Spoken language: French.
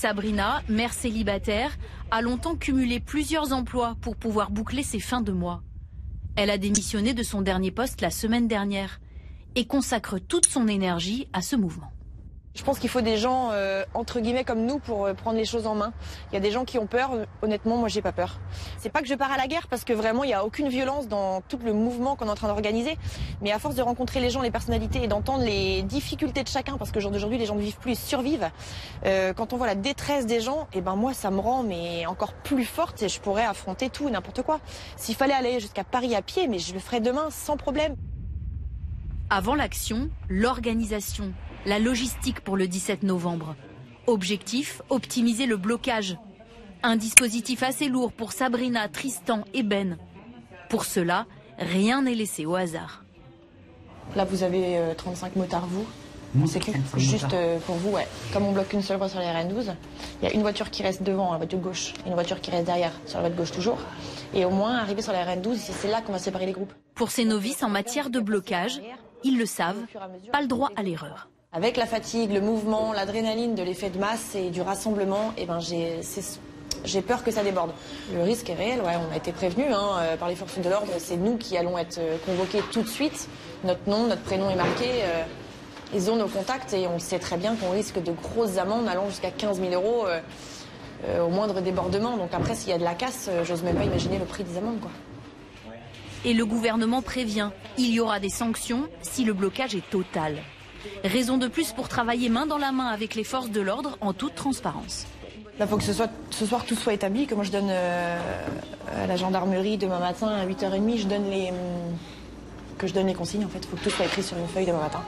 Sabrina, mère célibataire, a longtemps cumulé plusieurs emplois pour pouvoir boucler ses fins de mois. Elle a démissionné de son dernier poste la semaine dernière et consacre toute son énergie à ce mouvement. Je pense qu'il faut des gens, entre guillemets, comme nous pour prendre les choses en main. Il y a des gens qui ont peur. Honnêtement, moi, j'ai pas peur. C'est pas que je pars à la guerre parce que vraiment, il n'y a aucune violence dans tout le mouvement qu'on est en train d'organiser. Mais à force de rencontrer les gens, les personnalités et d'entendre les difficultés de chacun, parce que d'aujourd'hui, les gens ne vivent plus, ils survivent. Quand on voit la détresse des gens, et ben moi, ça me rend mais encore plus forte et je pourrais affronter tout, n'importe quoi. S'il fallait aller jusqu'à Paris à pied, mais je le ferais demain sans problème. Avant l'action, l'organisation, la logistique pour le 17 novembre. Objectif, optimiser le blocage. Un dispositif assez lourd pour Sabrina, Tristan et Ben. Pour cela, rien n'est laissé au hasard. Là, vous avez 35 motards, vous. On sécu. Juste pour vous, ouais. Comme on bloque qu'une seule voie sur les RN12, il y a une voiture qui reste devant, la voiture gauche, et une voiture qui reste derrière, sur la voie de gauche toujours. Et au moins, arriver sur la RN12, c'est là qu'on va séparer les groupes. Pour ces novices en matière de blocage, ils le savent, pas le droit à l'erreur. Avec la fatigue, le mouvement, l'adrénaline de l'effet de masse et du rassemblement, eh ben j'ai peur que ça déborde. Le risque est réel, ouais, on a été prévenus par les forces de l'ordre. C'est nous qui allons être convoqués tout de suite. Notre nom, notre prénom est marqué. Ils ont nos contacts et on sait très bien qu'on risque de grosses amendes allant jusqu'à 15 000 € au moindre débordement. Donc après, s'il y a de la casse, j'ose même pas imaginer le prix des amendes, quoi. Et le gouvernement prévient, il y aura des sanctions si le blocage est total. Raison de plus pour travailler main dans la main avec les forces de l'ordre en toute transparence. Là, il faut que ce soir tout soit établi, que moi je donne à la gendarmerie demain matin à 8h30, que je donne les consignes en fait. Il faut que tout soit écrit sur une feuille demain matin.